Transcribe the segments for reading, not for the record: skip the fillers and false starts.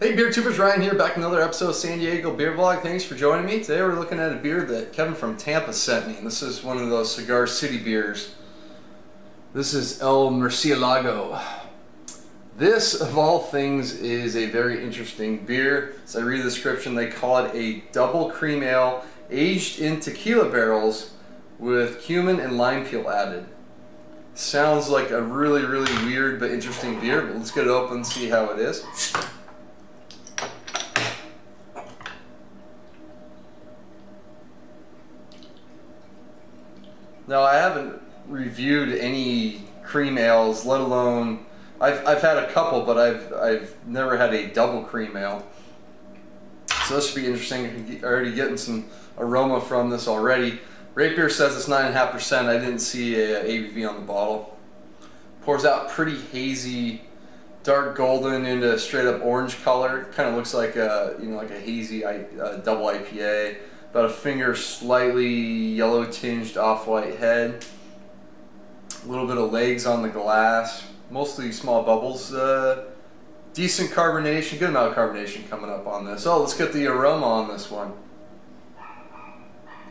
Hey beer tubers, Ryan here, back in another episode of San Diego Beer Vlog. Thanks for joining me. Today we're looking at a beer that Kevin from Tampa sent me, and this is one of those Cigar City beers. This is El Murciélago. This, of all things, is a very interesting beer. As I read the description, they call it a double cream ale aged in tequila barrels with cumin and lime peel added. Sounds like a really weird but interesting beer, but let's get it open and see how it is. Now, I haven't reviewed any cream ales, let alone I've had a couple, but I've never had a double cream ale. So this should be interesting. I'm already getting some aroma from this already. Rate Beer says it's 9.5%. I didn't see a ABV on the bottle. Pours out pretty hazy, dark golden into straight up orange color. Kind of looks like a like a hazy double IPA. About a finger slightly yellow tinged off-white head. A little bit of legs on the glass. Mostly small bubbles. Decent carbonation, good amount of carbonation coming up on this. Oh, let's get the aroma on this one.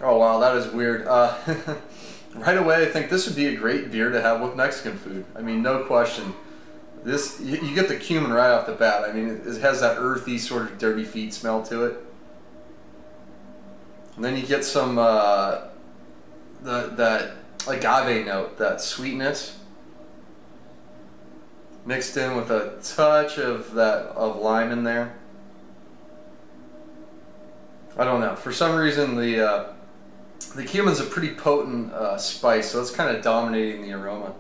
Oh wow, that is weird. Right away I think this would be a great beer to have with Mexican food. I mean, no question. This, you get the cumin right off the bat. I mean, it has that earthy sort of dirty feet smell to it. And then you get some that agave note, that sweetness, mixed in with a touch of lime in there. I don't know. For some reason, the cumin's a pretty potent spice, so it's kind of dominating the aroma.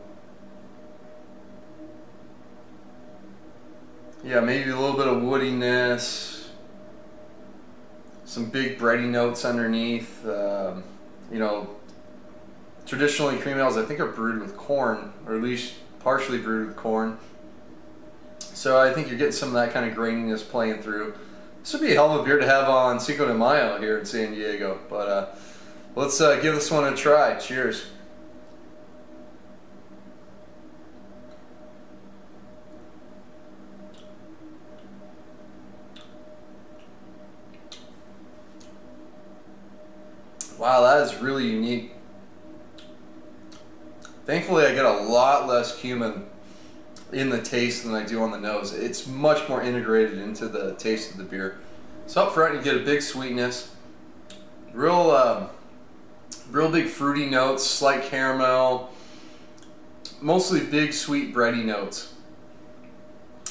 Yeah, maybe a little bit of woodiness. Some big bready notes underneath. You know, traditionally cream ales I think are brewed with corn, or at least partially brewed with corn. So I think you're getting some of that kind of graininess playing through. This would be a hell of a beer to have on Cinco de Mayo here in San Diego. But let's give this one a try. Cheers. Wow, that is really unique. Thankfully, I get a lot less cumin in the taste than I do on the nose. It's much more integrated into the taste of the beer. So up front, you get a big sweetness, real big fruity notes, slight caramel, mostly big sweet bready notes.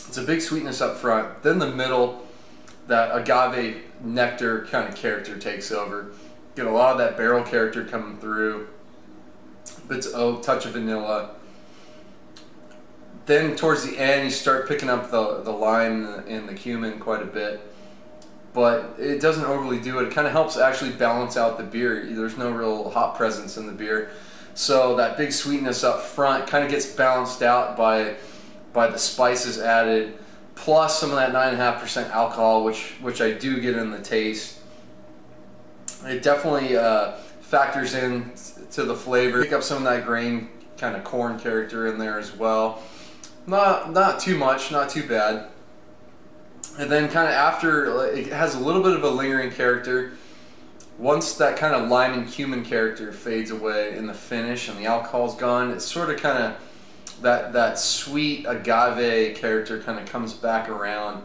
It's a big sweetness up front. Then the middle, that agave nectar kind of character takes over. Get a lot of that barrel character coming through. Bits of oak, touch of vanilla. Then towards the end you start picking up the lime and the cumin quite a bit. But it doesn't overly do it. It kind of helps actually balance out the beer. There's no real hop presence in the beer. So that big sweetness up front kind of gets balanced out by the spices added, plus some of that 9.5% alcohol, which I do get in the taste. It definitely factors in to the flavor. Pick up some of that grain kind of corn character in there as well. Not too much, not too bad. And then kind of after, it has a little bit of a lingering character. Once that kind of lime and cumin character fades away in the finish and the alcohol's gone, it's sort of kind of that sweet agave character kind of comes back around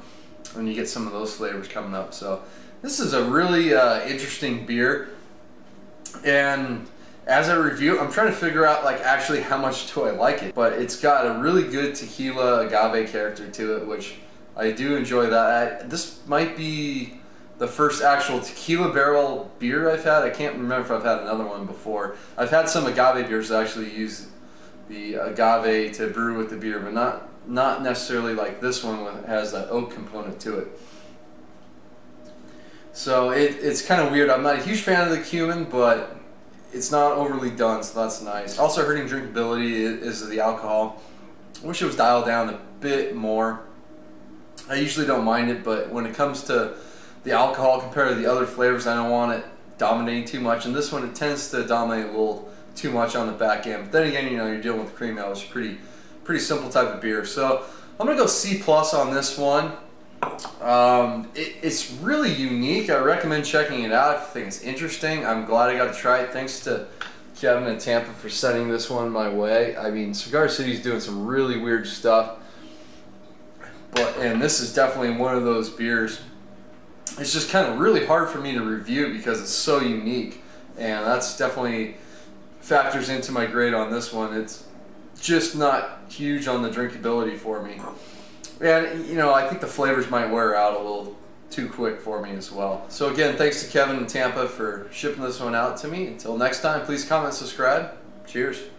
when you get some of those flavors coming up. So this is a really interesting beer, and as I review it, I'm trying to figure out like actually how much do I like it. But it's got a really good tequila agave character to it, which I do enjoy that. This might be the first actual tequila barrel beer I've had. I can't remember if I've had another one before. I've had some agave beers that actually use the agave to brew with the beer, but not necessarily like this one that has that oak component to it. So it's kind of weird. I'm not a huge fan of the cumin, but it's not overly done, so that's nice. Also hurting drinkability is the alcohol. I wish it was dialed down a bit more. I usually don't mind it, but when it comes to the alcohol compared to the other flavors, I don't want it dominating too much. And this one, it tends to dominate a little too much on the back end. But then again, you know, you're dealing with cream ale. It's pretty simple type of beer. So I'm gonna go C+ on this one. It's really unique. I recommend checking it out if you think it's interesting. I'm glad I got to try it. Thanks to Kevin in Tampa for sending this one my way. I mean, Cigar City's doing some really weird stuff, and this is definitely one of those beers. It's just kind of really hard for me to review because it's so unique, and that's definitely factors into my grade on this one. It's just not huge on the drinkability for me. And, you know, I think the flavors might wear out a little too quick for me as well. So again, thanks to Kevin in Tampa for shipping this one out to me. Until next time, please comment, subscribe. Cheers.